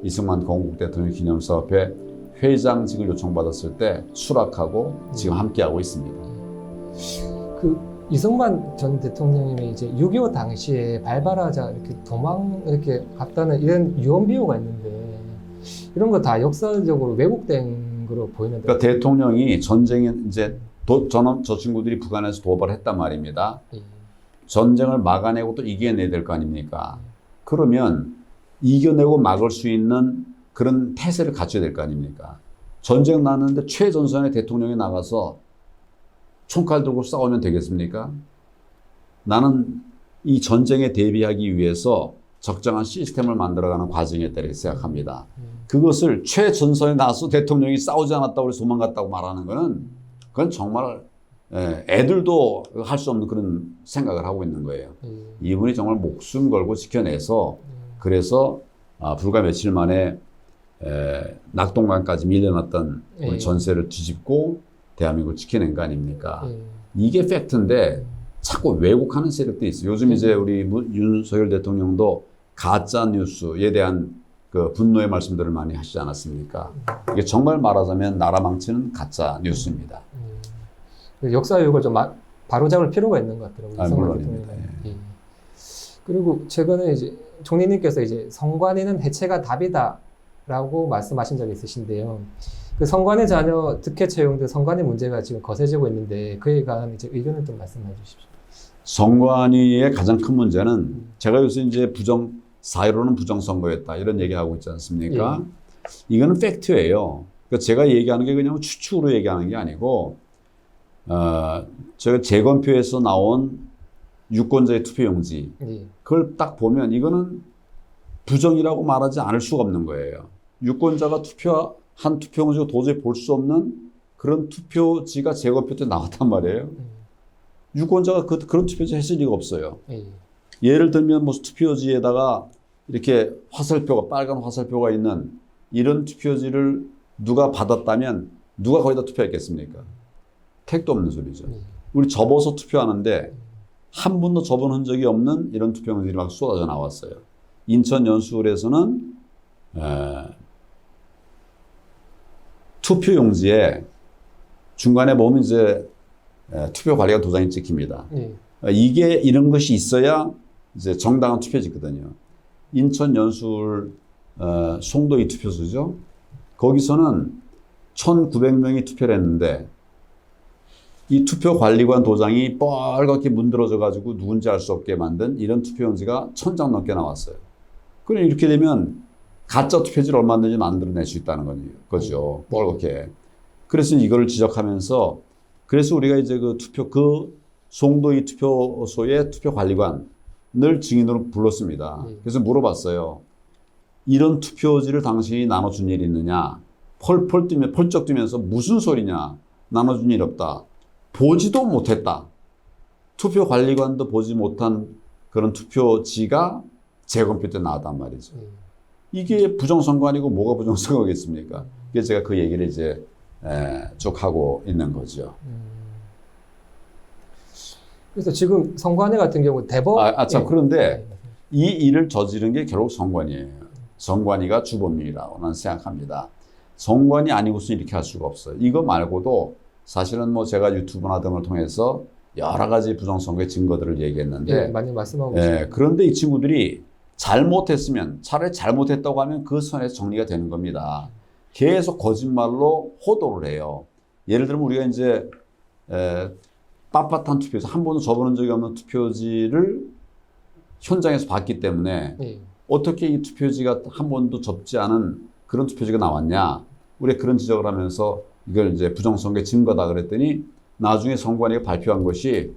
Speaker 1: 이승만 건국 대통령 기념사업회 회장직을 요청받았을 때 수락하고 지금 함께하고 있습니다.
Speaker 2: 그 이승만 전 대통령님이 이제 6.25 당시에 발발하자 이렇게 이렇게 갔다는 이런 유언 비어가 있는데 이런 거 다 역사적으로 왜곡된 거로 보이는데.
Speaker 1: 그러니까 대통령이 전쟁에 이제 저 친구들이 북한에서 도발을 했단 말입니다. 전쟁을 막아내고 또 이겨내야 될 거 아닙니까? 그러면 이겨내고 막을 수 있는 그런 태세를 갖춰야 될 거 아닙니까? 전쟁 났는데 최전선의 대통령이 나가서 총칼 들고 싸우면 되겠습니까? 나는 이 전쟁에 대비하기 위해서 적정한 시스템을 만들어가는 과정이었다 이렇게 생각합니다. 그것을 최전선에 나서 대통령이 싸우지 않았다고 해서 도망갔다고 말하는 거는 그건 정말 애들도 할 수 없는 그런 생각을 하고 있는 거예요. 이분이 정말 목숨 걸고 지켜내서 그래서 불과 며칠 만에 낙동강까지 밀려났던 우리 전세를 뒤집고 대한민국을 지켜낸 거 아닙니까? 이게 팩트인데 자꾸 왜곡하는 세력들이 있어요. 요즘 이제 우리 윤석열 대통령도 가짜 뉴스에 대한 그 분노의 말씀들을 많이 하시지 않았습니까? 이게 정말 말하자면 나라 망치는 가짜 뉴스입니다.
Speaker 2: 역사 왜곡을 좀 바로잡을 필요가 있는 것 같더라고요.
Speaker 1: 물론입니다.
Speaker 2: 예. 그리고 최근에 이제 총리님께서 이제 선관위는 해체가 답이다라고 말씀하신 적이 있으신데요. 그 선관위 자녀 득회 채용 등 선관위 문제가 지금 거세지고 있는데 그에 관한 이제 의견을 좀 말씀해 주십시오.
Speaker 1: 선관위의 가장 큰 문제는 제가 요새 이제 사회로는 부정선거였다 이런 얘기하고 있지 않습니까? 이거는 팩트예요. 그러니까 제가 얘기하는 게 그냥 추측으로 얘기하는 게 아니고 제가 재검표에서 나온 유권자의 투표용지 그걸 딱 보면 이거는 부정이라고 말하지 않을 수가 없는 거예요. 유권자가 투표한 투표용지가 도저히 볼 수 없는 그런 투표지가 재검표 때 나왔단 말이에요. 유권자가 그런 투표지 했을 리가 없어요. 예를 들면 뭐 투표지에다가 이렇게 화살표가 빨간 화살표가 있는 이런 투표지를 누가 받았다면 누가 거기다 투표했겠습니까? 택도 없는 소리죠.
Speaker 2: 네.
Speaker 1: 우리 접어서 투표하는데 한 번도 접은 흔적이 없는 이런 투표용지들이 막 쏟아져 나왔어요. 인천 연수울에서는 투표용지에 중간에 보면 이제 투표 관리관 도장이 찍힙니다.
Speaker 2: 네.
Speaker 1: 이게 이런 것이 있어야 이제 정당한 투표지거든요. 인천 연수울 송도이 투표소죠. 거기서는 1,900명이 투표를 했는데 이 투표관리관 도장이 빨갛게 문드러져 가지고 누군지 알 수 없게 만든 이런 투표용지가 1,000장 넘게 나왔어요. 그럼 이렇게 되면 가짜 투표지를 얼마든지 만들어낼 수 있다는 거죠. 빨갛게. 그래서 이거를 지적하면서 그래서 우리가 이제 그 송도이 투표소의 투표관리관을 증인으로 불렀습니다. 그래서 물어봤어요. 이런 투표지를 당신이 나눠준 일이 있느냐? 펄쩍 뛰면서 무슨 소리냐? 나눠준 일 없다. 보지도 못했다. 투표관리관도 보지 못한 그런 투표지가 재검표 때 나왔단 말이죠. 이게 부정선거 아니고 뭐가 부정선거겠습니까? 그래서 제가 그 얘기를 이제 쭉 하고 있는 거죠.
Speaker 2: 그래서 지금 선관위 같은 경우 대법
Speaker 1: 참 그런데 이 일을 저지른 게 결국 선관위예요. 선관위가 주범이라고 나는 생각합니다. 선관위 아니고서는 이렇게 할 수가 없어요. 이거 말고도 사실은 뭐 제가 유튜브나 등을 통해서 여러 가지 부정선거의 증거들을 얘기했는데
Speaker 2: 많이 말씀하고 있습니다.
Speaker 1: 그런데 이 친구들이 잘못했으면 차라리 잘못했다고 하면 그 선에서 정리가 되는 겁니다. 계속 거짓말로 호도를 해요. 예를 들면 우리가 이제 빳빳한 투표지, 한 번도 접어본 적이 없는 투표지를 현장에서 봤기 때문에 어떻게 이 투표지가 한 번도 접지 않은 그런 투표지가 나왔냐. 우리가 그런 지적을 하면서 이걸 이제 부정선거의 증거다 그랬더니 나중에 선관위가 발표한 것이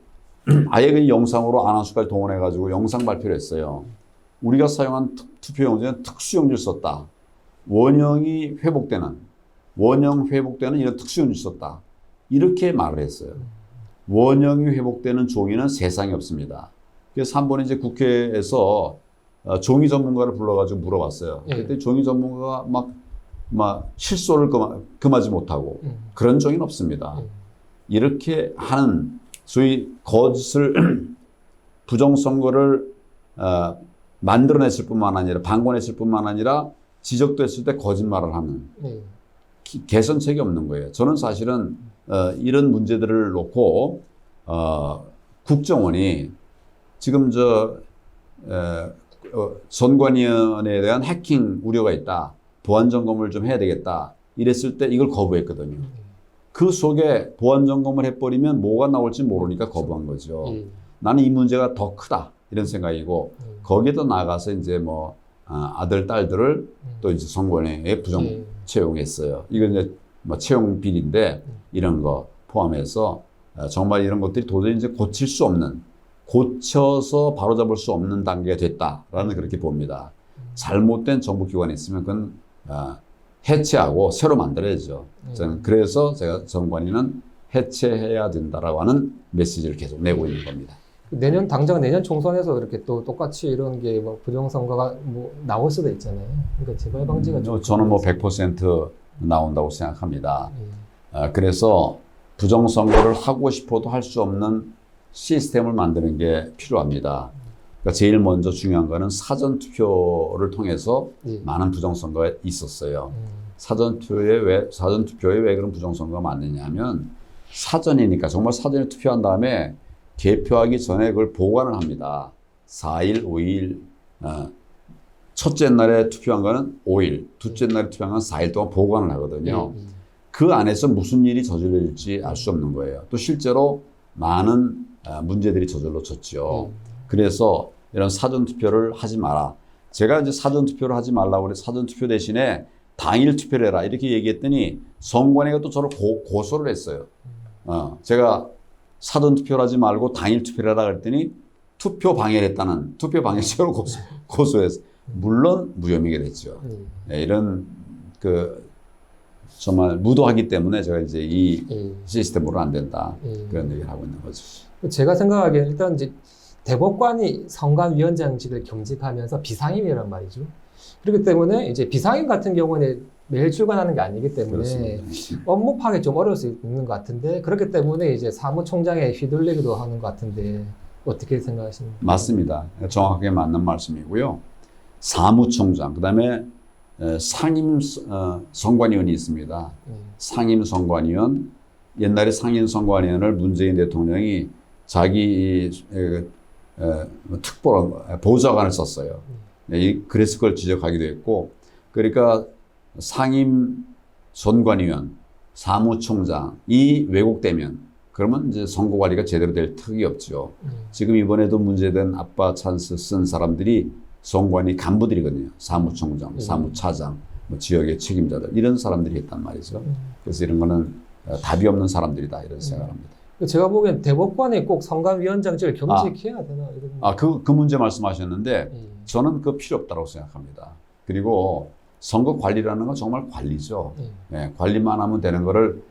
Speaker 1: 아예 그 영상으로 아나운서까지 동원해가지고 영상 발표를 했어요. 우리가 사용한 투표용지는 특수용지를 썼다. 원형 회복되는 이런 특수용지를 썼다. 이렇게 말을 했어요. 원형이 회복되는 종이는 세상에 없습니다. 그래서 한 번 이제 국회에서 종이 전문가를 불러가지고 물어봤어요. 그때 종이 전문가가 막 실소를 금하지 못하고 그런 종이는 없습니다. 이렇게 하는 소위 거짓을 부정선거를 만들어냈을 뿐만 아니라 방관했을 뿐만 아니라 지적됐을 때 거짓말을 하는 개선책이 없는 거예요. 저는 사실은 이런 문제들을 놓고 국정원이 지금 선관위원회에 대한 해킹 우려가 있다. 보안 점검을 좀 해야 되겠다. 이랬을 때 이걸 거부했거든요. 그 속에 보안 점검을 해버리면 뭐가 나올지 모르니까 거부한 거죠. 나는 이 문제가 더 크다. 이런 생각이고 거기에 더 나아가서 이제 뭐 아들, 딸들을 또 이제 선관위에 부정 채용했어요. 이건 이제 뭐 채용 비리인데 이런 거 포함해서 정말 이런 것들이 도저히 이제 고칠 수 없는, 고쳐서 바로잡을 수 없는 단계가 됐다라는 그렇게 봅니다. 잘못된 정부기관이 있으면 그건 해체하고 새로 만들어야죠. 저는 그래서 제가 선관위는 해체해야 된다라고 하는 메시지를 계속 내고 있는 겁니다.
Speaker 2: 당장 내년 총선에서 이렇게 또 똑같이 이런 게 뭐 부정선거가 뭐 나올 수도 있잖아요. 그러니까 재발 방지가 좀
Speaker 1: 저는 뭐 100% 나온다고 생각합니다. 그래서 부정선거를 하고 싶어도 할 수 없는 시스템을 만드는 게 필요합니다. 그러니까 제일 먼저 중요한 거는 사전투표를 통해서 많은 부정선거가 있었어요. 사전투표에 왜 그런 부정선거가 많느냐 하면 사전이니까 정말 사전에 투표한 다음에 개표하기 전에 그걸 보관을 합니다. 4일, 5일, 첫째 날에 투표한 거는 5일, 둘째 날에 투표한 건 4일 동안 보관을 하거든요. 그 안에서 무슨 일이 저질릴지 알 수 없는 거예요. 또 실제로 많은 문제들이 저질러졌죠. 그래서 이런 사전투표를 하지 마라. 제가 이제 사전투표를 하지 말라고 그래 사전투표 대신에 당일 투표를 해라. 이렇게 얘기했더니 선관위가 또 저를 고소를 했어요. 제가 사전투표를 하지 말고 당일 투표를 하라 그랬더니 투표 방해를 했다는 투표 방해죄로 고소해서 물론 무혐의가 됐죠. 이런 정말 무도하기 때문에 제가 이제 이 시스템으로 안 된다. 그런 얘기를 하고 있는 거죠.
Speaker 2: 제가 생각하기에는 일단 이제 대법관이 선관위원장직을 겸직하면서 비상임이란 말이죠. 그렇기 때문에 이제 비상임 같은 경우는 매일 출근하는 게 아니기 때문에
Speaker 1: 그렇습니다.
Speaker 2: 업무 파악이 좀 어려울 수 있는 것 같은데 그렇기 때문에 이제 사무총장에 휘둘리기도 하는 것 같은데 어떻게 생각하십니까?
Speaker 1: 맞습니다. 정확하게 맞는 말씀이고요. 사무총장, 그다음에 상임 선관위원이 있습니다. 상임 선관위원, 옛날에 상임 선관위원을 문재인 대통령이 자기 특보로 보좌관을 썼어요. 그래서 그걸 지적하기도 했고, 그러니까 상임 선관위원, 사무총장이 왜곡되면 그러면 이제 선거 관리가 제대로 될 턱이 없죠. 지금 이번에도 문제된 아빠 찬스 쓴 사람들이 선관위 간부들이거든요. 사무총장, 사무차장, 뭐 지역의 책임자들 이런 사람들이 했단 말이죠. 그래서 이런 거는 답이 없는 사람들이다 이런 생각합니다.
Speaker 2: 제가 보기엔 대법관이 꼭 선관위원장직을 겸직해야 되나 이런.
Speaker 1: 그 문제 말씀하셨는데 저는 그 필요 없다고 생각합니다. 그리고 선거 관리라는 건 정말 관리죠. 관리만 하면 되는 거를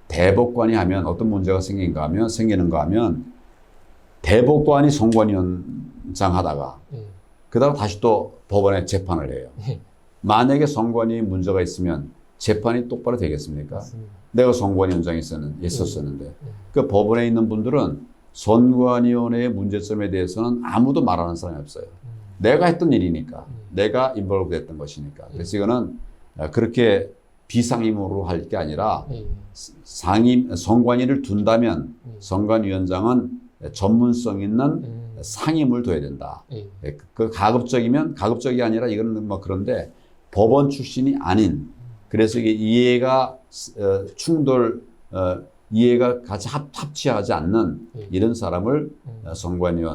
Speaker 1: 대법관이 하면 어떤 문제가 생기는가 하면 대법관이 선관위원장 하다가 그다음 다시 또 법원에 재판을 해요. 만약에 선관위 문제가 있으면 재판이 똑바로 되겠습니까?
Speaker 2: 맞습니다.
Speaker 1: 내가 선관위원장이 있었었는데 그 법원에 있는 분들은 선관위원회의 문제점에 대해서는 아무도 말하는 사람이 없어요. 내가 했던 일이니까, 내가 인볼브 됐던 것이니까. 그래서 이거는 그렇게 비상임으로 할 게 아니라 선관위를 둔다면 선관위원장은 전문성 있는 상임을 둬야 된다. 그 가급적이 아니라 이거는 뭐 그런데 법원 출신이 아닌, 그래서 이게 이해가 이해가 같이 합치하지 않는 이런 사람을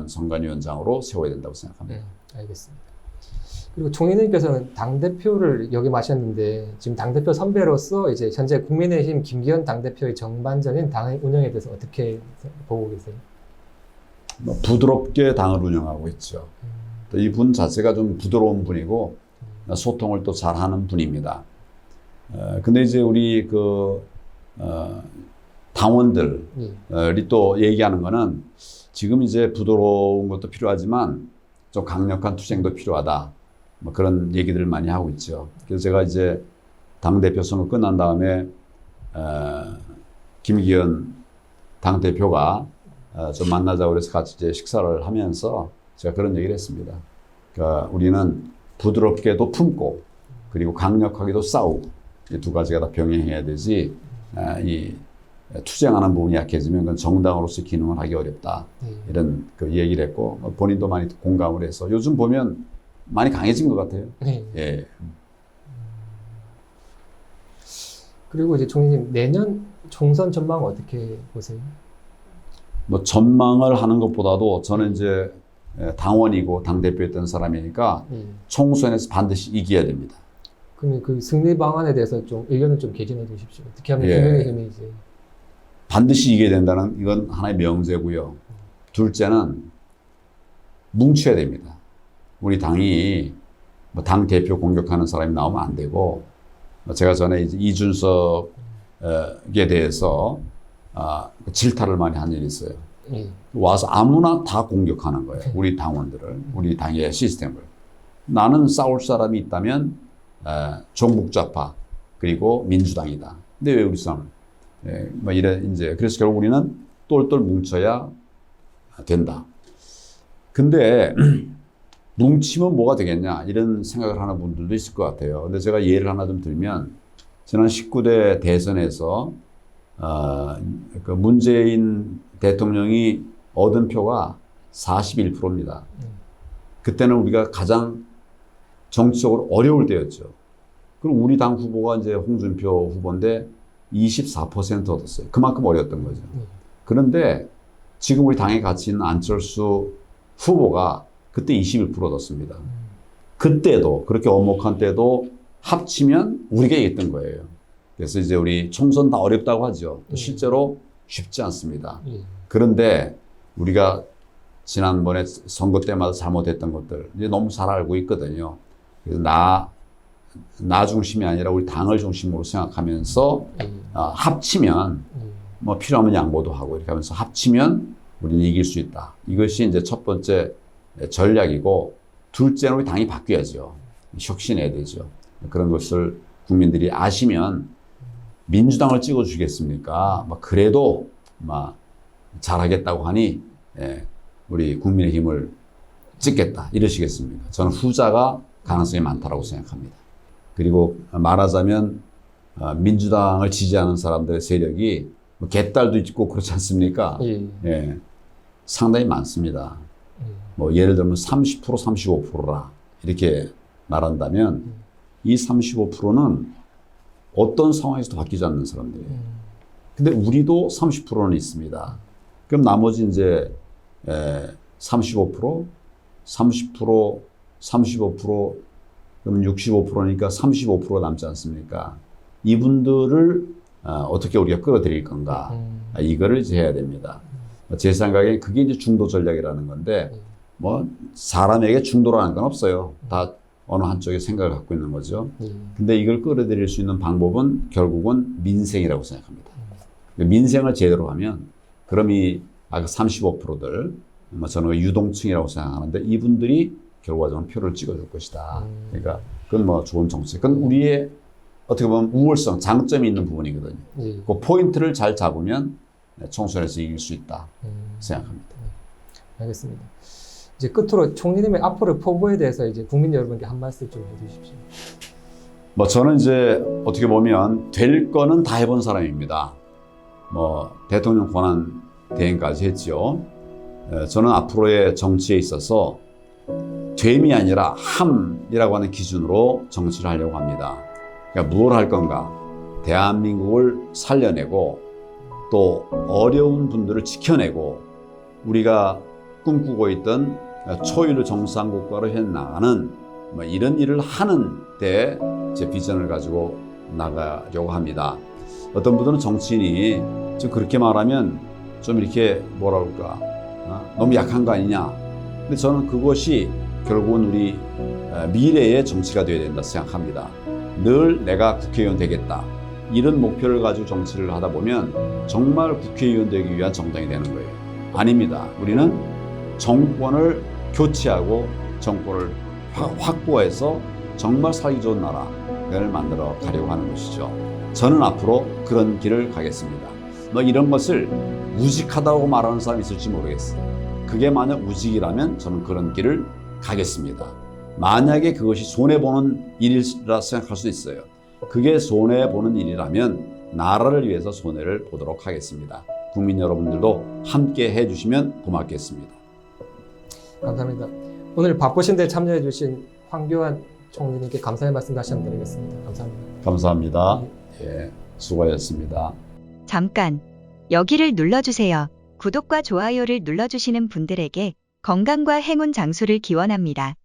Speaker 1: 선관위원장으로 세워야 된다고 생각합니다.
Speaker 2: 알겠습니다. 그리고 총리님께서는 당대표를 역임하셨는데 지금 당대표 선배로서 이제 현재 국민의힘 김기현 당대표의 전반적인 당 운영에 대해서 어떻게 보고 계세요?
Speaker 1: 부드럽게 당을 운영하고 있죠. 이분 자체가 좀 부드러운 분이고 소통을 또 잘하는 분입니다. 근데 이제 우리 당원들이 또 얘기하는 거는 지금 이제 부드러운 것도 필요하지만 좀 강력한 투쟁도 필요하다. 뭐 그런 얘기들을 많이 하고 있죠. 그래서 제가 이제 당대표 선거 끝난 다음에 김기현 당대표가 좀 만나자고 그래서 같이 이제 식사를 하면서 제가 그런 얘기를 했습니다. 그러니까 우리는 부드럽게도 품고 그리고 강력하게도 싸우고 이 두 가지가 다 병행해야 되지 이 투쟁하는 부분이 약해지면 그건 정당으로서 기능을 하기 어렵다. 이런 그 얘기를 했고 본인도 많이 공감을 해서 요즘 보면 많이 강해진 것 같아요. 예.
Speaker 2: 그리고 이제 총리님 내년 총선 전망 어떻게 보세요?
Speaker 1: 뭐 전망을 하는 것보다도 저는 이제 당원이고 당대표였던 사람이니까 총선에서 반드시 이겨야 됩니다.
Speaker 2: 그러면 그 승리 방안에 대해서 좀 의견을 좀 개진해 주십시오. 어떻게 하면 국민의힘이 이제
Speaker 1: 반드시 이겨야 된다는 이건 하나의 명제고요. 둘째는 뭉쳐야 됩니다. 우리 당이 뭐 당 대표 공격하는 사람이 나오면 안 되고 제가 전에 이제 이준석에 대해서 질타를 많이 한 일이 있어요. 와서 아무나 다 공격하는 거예요. 우리 당원들을, 우리 당의 시스템을. 나는 싸울 사람이 있다면 종북좌파 그리고 민주당이다. 근데 왜 우리 사람? 뭐 이래 이제 그래서 결국 우리는 똘똘 뭉쳐야 된다. 근데 뭉치면 뭐가 되겠냐 이런 생각을 하는 분들도 있을 것 같아요. 근데 제가 예를 하나 좀 들면 지난 19대 대선에서 그 문재인 대통령이 얻은 표가 41%입니다. 그때는 우리가 가장 정치적으로 어려울 때였죠. 그럼 우리 당 후보가 이제 홍준표 후보인데 24% 얻었어요. 그만큼 어려웠던 거죠. 그런데 지금 우리 당에 같이 있는 안철수 후보가 그때 21% 얻었습니다. 그때도 그렇게 엄혹한 때도 합치면 우리가 이겼던 거예요. 그래서 이제 우리 총선 다 어렵다고 하죠. 실제로 쉽지 않습니다. 그런데 우리가 지난번에 선거 때마다 잘못했던 것들 이제 너무 잘 알고 있거든요. 그래서 나 중심이 아니라 우리 당을 중심으로 생각하면서 합치면 뭐 필요하면 양보도 하고 이렇게 하면서 합치면 우리는 이길 수 있다. 이것이 이제 첫 번째 전략이고 둘째는 우리 당이 바뀌어야죠. 혁신해야 되죠. 그런 것을 국민들이 아시면 민주당을 찍어주겠습니까? 막 그래도 막 잘하겠다고 하니 우리 국민의힘을 찍겠다 이러시겠습니까? 저는 후자가 가능성이 많다라고 생각합니다. 그리고 말하자면 민주당을 지지하는 사람들의 세력이 뭐 개딸도 있고 그렇지 않습니까? 예, 상당히 많습니다. 뭐 예를 들면 30% 35%라 이렇게 말한다면 이 35%는 어떤 상황에서도 바뀌지 않는 사람들이에요. 근데 우리도 30%는 있습니다. 그럼 나머지 이제 35%, 30%, 35%, 그럼 65%니까 35% 남지 않습니까? 이분들을 어떻게 우리가 끌어들일 건가? 이거를 이제 해야 됩니다. 제 생각에 그게 이제 중도 전략이라는 건데, 뭐 사람에게 중도라는 건 없어요. 다 어느 한쪽에 생각을 갖고 있는 거죠. 근데 이걸 끌어들일 수 있는 방법은 결국은 민생이라고 생각합니다. 민생을 제대로 하면, 그럼 이 아까 35%들, 저는 유동층이라고 생각하는데 이분들이 결과적으로 표를 찍어줄 것이다. 그러니까 그건 뭐 좋은 정책. 그건 우리의 어떻게 보면 우월성, 장점이 있는 부분이거든요. 그 포인트를 잘 잡으면 총선에서 이길 수 있다 생각합니다.
Speaker 2: 알겠습니다. 이제 끝으로 총리님의 앞으로 포부에 대해서 이제 국민 여러분께 한 말씀 좀 해주십시오.
Speaker 1: 뭐 저는 이제 어떻게 보면 될 거는 다 해본 사람입니다. 뭐 대통령 권한 대행까지 했죠. 저는 앞으로의 정치에 있어서 됨이 아니라 함이라고 하는 기준으로 정치를 하려고 합니다. 그러니까 뭘 할 건가? 대한민국을 살려내고 또 어려운 분들을 지켜내고 우리가 꿈꾸고 있던 초일 정상국가로 해나가는 뭐 이런 일을 하는 데 제 비전을 가지고 나가려고 합니다. 어떤 분들은 정치인이 좀 그렇게 말하면 좀 이렇게 뭐라 그럴까 너무 약한 거 아니냐. 근데 저는 그것이 결국은 우리 미래의 정치가 되어야 된다 생각합니다. 늘 내가 국회의원 되겠다. 이런 목표를 가지고 정치를 하다 보면 정말 국회의원 되기 위한 정당이 되는 거예요. 아닙니다. 우리는 정권을 교체하고 정권을 확보해서 정말 살기 좋은 나라를 만들어 가려고 하는 것이죠. 저는 앞으로 그런 길을 가겠습니다. 뭐 이런 것을 우직하다고 말하는 사람이 있을지 모르겠어요. 그게 만약 우직이라면 저는 그런 길을 가겠습니다. 만약에 그것이 손해보는 일이라 생각할 수도 있어요. 그게 손해보는 일이라면 나라를 위해서 손해를 보도록 하겠습니다. 국민 여러분들도 함께 해주시면 고맙겠습니다.
Speaker 2: 감사합니다. 오늘 바쁘신데 참여해 주신 황교안 총리님께 감사의 말씀 다시 한번 드리겠습니다. 감사합니다.
Speaker 1: 감사합니다. 예, 수고하셨습니다.
Speaker 3: 잠깐 여기를 눌러주세요. 구독과 좋아요를 눌러주시는 분들에게 건강과 행운 장수를 기원합니다.